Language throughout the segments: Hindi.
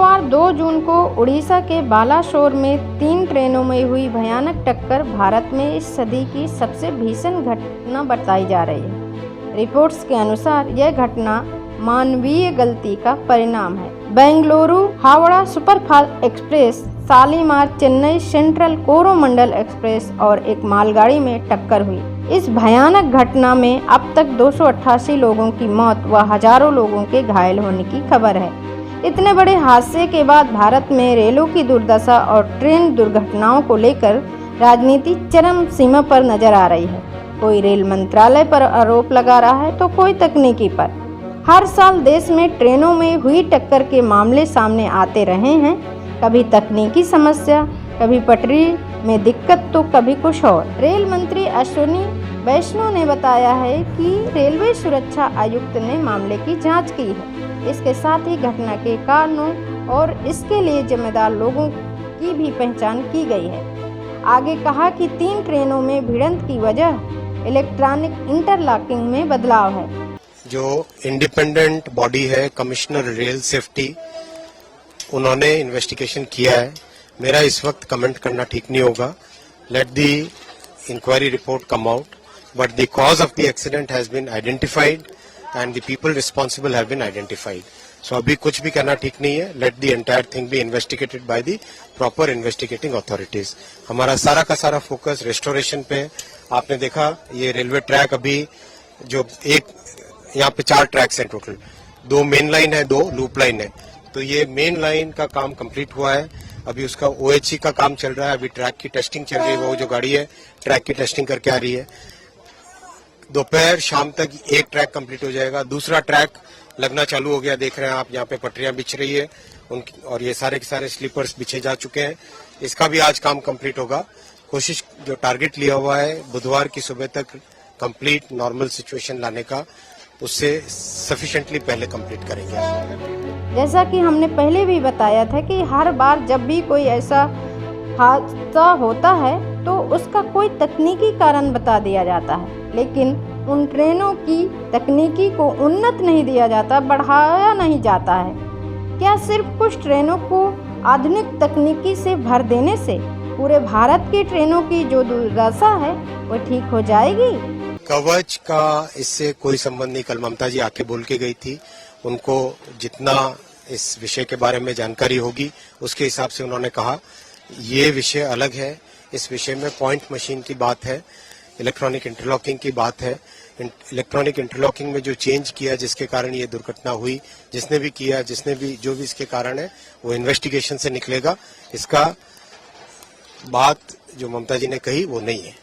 शुक्रवार 2 जून को उड़ीसा के बालासोर में 3 ट्रेनों में हुई भयानक टक्कर भारत में इस सदी की सबसे भीषण घटना बताई जा रही है। रिपोर्ट्स के अनुसार यह घटना मानवीय गलती का परिणाम है। Bengaluru Howrah superfast express, Shalimar Chennai central Coromandel express और एक मालगाड़ी में टक्कर हुई। इस भयानक घटना में अब तक 288 लोगों की मौत व हजारों लोगों के घायल होने की खबर है। इतने बड़े हादसे के बाद भारत में रेलों की दुर्दशा और ट्रेन दुर्घटनाओं को लेकर राजनीति चरम सीमा पर नजर आ रही है। कोई रेल मंत्रालय पर आरोप लगा रहा है तो कोई तकनीकी पर। हर साल देश में ट्रेनों में हुई टक्कर के मामले सामने आते रहे हैं। कभी तकनीकी समस्या, कभी पटरी में दिक्कत तो कभी कुछ और। रेल मंत्री अश्विनी वैष्णव ने बताया है कि रेलवे सुरक्षा आयुक्त ने मामले की जांच की है। इसके साथ ही घटना के कारणों और इसके लिए जिम्मेदार लोगों की भी पहचान की गई है। आगे कहा कि 3 ट्रेनों में भिड़ंत की वजह इलेक्ट्रॉनिक इंटरलॉकिंग में बदलाव है। जो इंडिपेंडेंट बॉडी है कमिश्नर रेल सेफ्टी, उन्होंने इन्वेस्टिगेशन किया है। मेरा इस वक्त कमेंट करना ठीक नहीं होगा। Let the inquiry report come out, but the cause of the accident has been identified and the people responsible have been identified. So अभी कुछ भी करना ठीक नहीं है। Let the entire thing be investigated by the proper investigating authorities. हमारा सारा का सारा फोकस रेस्टोरेशन पे है। आपने देखा ये रेलवे ट्रैक अभी जो एक यहाँ पे 4 ट्रैक्स हैं टोटल, 2 मेन लाइन है, 2 लूप लाइन है। तो ये मेन लाइन का काम कंप्लीट हुआ है। अभी उसका OHC का काम चल रहा है। अभी ट्रैक की टेस्टिंग चल रही है। वो जो गाड़ी है ट्रैक की टेस्टिंग करके आ रही है। दोपहर शाम तक एक ट्रैक कंप्लीट हो जाएगा। दूसरा ट्रैक लगना चालू हो गया। देख रहे हैं आप यहाँ पे पटरियां बिछ रही है उनकी, और ये सारे के सारे स्लीपर्स बिछे जा चुके हैं। इसका भी आज काम कंप्लीट होगा। कोशिश जो टारगेट लिया हुआ है बुधवार की सुबह तक कंप्लीट नॉर्मल सिचुएशन लाने का, उससे सफिशिएंटली पहले कंप्लीट करेंगे। जैसा कि हमने पहले भी बताया था कि हर बार जब भी कोई ऐसा हादसा होता है तो उसका कोई तकनीकी कारण बता दिया जाता है, लेकिन उन ट्रेनों की तकनीकी को उन्नत नहीं दिया जाता, बढ़ाया नहीं जाता है। क्या सिर्फ कुछ ट्रेनों को आधुनिक तकनीकी से भर देने से पूरे भारत की ट्रेनों की जो दुर्दशा है वो ठीक हो जाएगी? कवच का इससे कोई संबंध नहीं। कल ममता जी आके बोल के गई थी। उनको जितना इस विषय के बारे में जानकारी होगी उसके हिसाब से उन्होंने कहा ये विषय अलग है। इस विषय में पॉइंट मशीन की बात है, इलेक्ट्रॉनिक इंटरलॉकिंग की बात है। इलेक्ट्रॉनिक इंटरलॉकिंग में जो चेंज किया जिसके कारण ये दुर्घटना हुई, जिसने भी किया, जिसने भी जो भी इसके कारण है वो इन्वेस्टिगेशन से निकलेगा। इसका बात जो ममता जी ने कही वो नहीं है।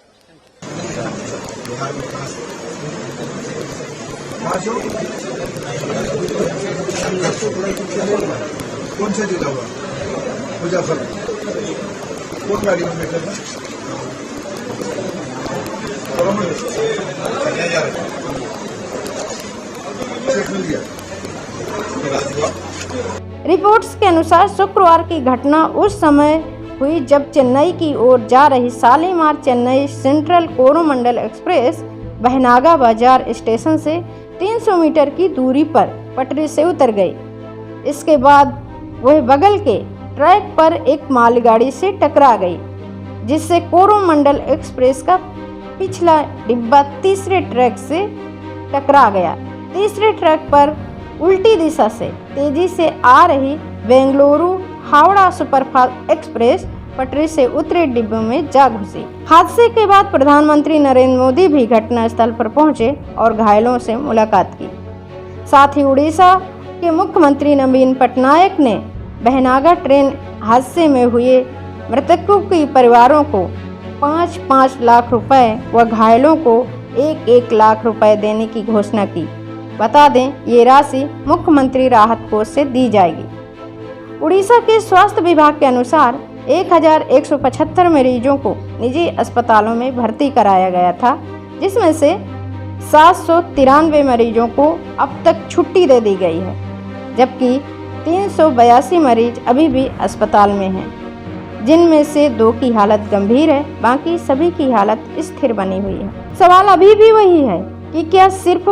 कौन सा जिला हुआ? मुजफ्फरपुर। कौन गाड़ी में बैठा था? रिपोर्ट्स के अनुसार शुक्रवार की घटना उस समय हुई जब चेन्नई की ओर जा रही शालीमार चेन्नई सेंट्रल कोरोमंडल एक्सप्रेस बहनागा बाजार स्टेशन से 300 मीटर की दूरी पर पटरी से उतर गई। इसके बाद वह बगल के ट्रैक पर एक मालगाड़ी से टकरा गई, जिससे कोरोमंडल एक्सप्रेस का पिछला डिब्बा तीसरे ट्रैक से टकरा गया। तीसरे ट्रैक पर उल्टी दिशा से तेजी से आ रही बेंगलुरु हावड़ा सुपरफास्ट एक्सप्रेस पटरी से उतरे डिब्बे में जा घुसी। हादसे के बाद प्रधानमंत्री नरेंद्र मोदी भी घटनास्थल पर पहुंचे और घायलों से मुलाकात की। साथ ही उड़ीसा के मुख्यमंत्री नवीन पटनायक ने बहनागा ट्रेन हादसे में हुए मृतकों के परिवारों को 5-5 लाख रुपए व घायलों को 1-1 लाख रुपए देने की घोषणा की। बता दें, ये राशि मुख्यमंत्री राहत कोष से दी जाएगी। उड़ीसा के स्वास्थ्य विभाग के अनुसार 1175 मरीजों को निजी अस्पतालों में भर्ती कराया गया था, जिसमें से 793 मरीजों को अब तक छुट्टी दे दी गई है, जबकि 382 मरीज अभी भी अस्पताल में हैं, जिनमें से 2 की हालत गंभीर है, बाकी सभी की हालत स्थिर बनी हुई है। सवाल अभी भी वही है कि क्या सिर्फ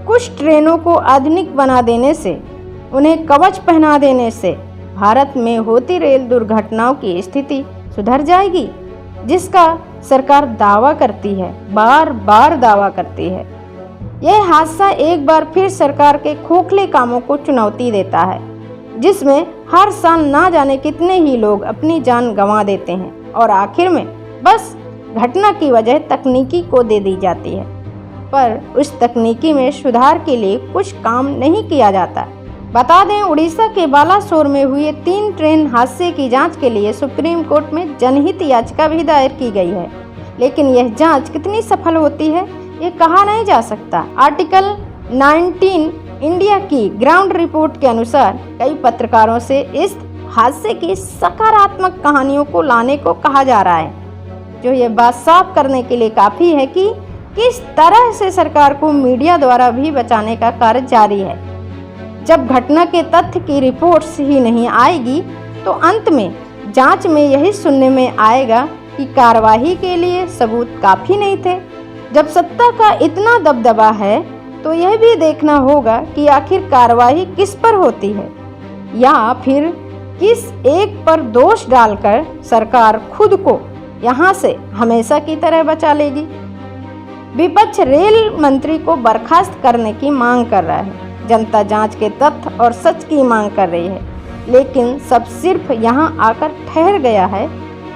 कुछ ट्रेनों को आधुनिक बना देने से, उन्हें कवच पहना देने से भारत में होती रेल दुर्घटनाओं की स्थिति सुधर जाएगी, जिसका सरकार दावा करती है, बार बार दावा करती है। यह हादसा एक बार फिर सरकार के खोखले कामों को चुनौती देता है, जिसमें हर साल ना जाने कितने ही लोग अपनी जान गंवा देते हैं और आखिर में बस घटना की वजह तकनीकी को दे दी जाती है, पर उस तकनीकी में सुधार के लिए कुछ काम नहीं किया जाता। बता दें, उड़ीसा के बालासोर में हुए 3 ट्रेन हादसे की जांच के लिए सुप्रीम कोर्ट में जनहित याचिका भी दायर की गई है, लेकिन यह जांच कितनी सफल होती है ये कहा नहीं जा सकता। आर्टिकल 19 इंडिया की ग्राउंड रिपोर्ट के अनुसार कई पत्रकारों से इस हादसे की सकारात्मक कहानियों को लाने को कहा जा रहा है, जो ये बात साफ करने के लिए काफ़ी है कि किस तरह से सरकार को मीडिया द्वारा भी बचाने का कार्य जारी है। जब घटना के तथ्य की रिपोर्ट्स ही नहीं आएगी तो अंत में जांच में यही सुनने में आएगा कि कार्रवाई के लिए सबूत काफ़ी नहीं थे। जब सत्ता का इतना दबदबा है तो यह भी देखना होगा कि आखिर कार्रवाई किस पर होती है, या फिर किस एक पर दोष डालकर सरकार खुद को यहाँ से हमेशा की तरह बचा लेगी। विपक्ष रेल मंत्री को बर्खास्त करने की मांग कर रहा है, जनता जांच के तथ्य और सच की मांग कर रही है, लेकिन सब सिर्फ यहाँ आकर ठहर गया है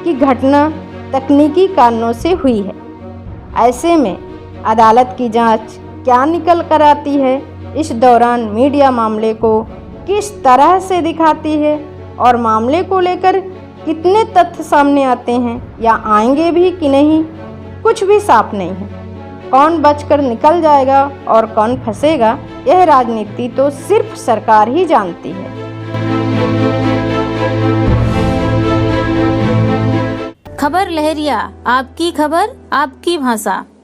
कि घटना तकनीकी कारणों से हुई है। ऐसे में अदालत की जांच क्या निकल कर आती है, इस दौरान मीडिया मामले को किस तरह से दिखाती है और मामले को लेकर कितने तथ्य सामने आते हैं या आएंगे भी कि नहीं, कुछ भी साफ नहीं है। कौन बचकर निकल जाएगा और कौन फंसेगा, यह राजनीति तो सिर्फ सरकार ही जानती है। खबर लहरिया, आपकी खबर आपकी भाषा।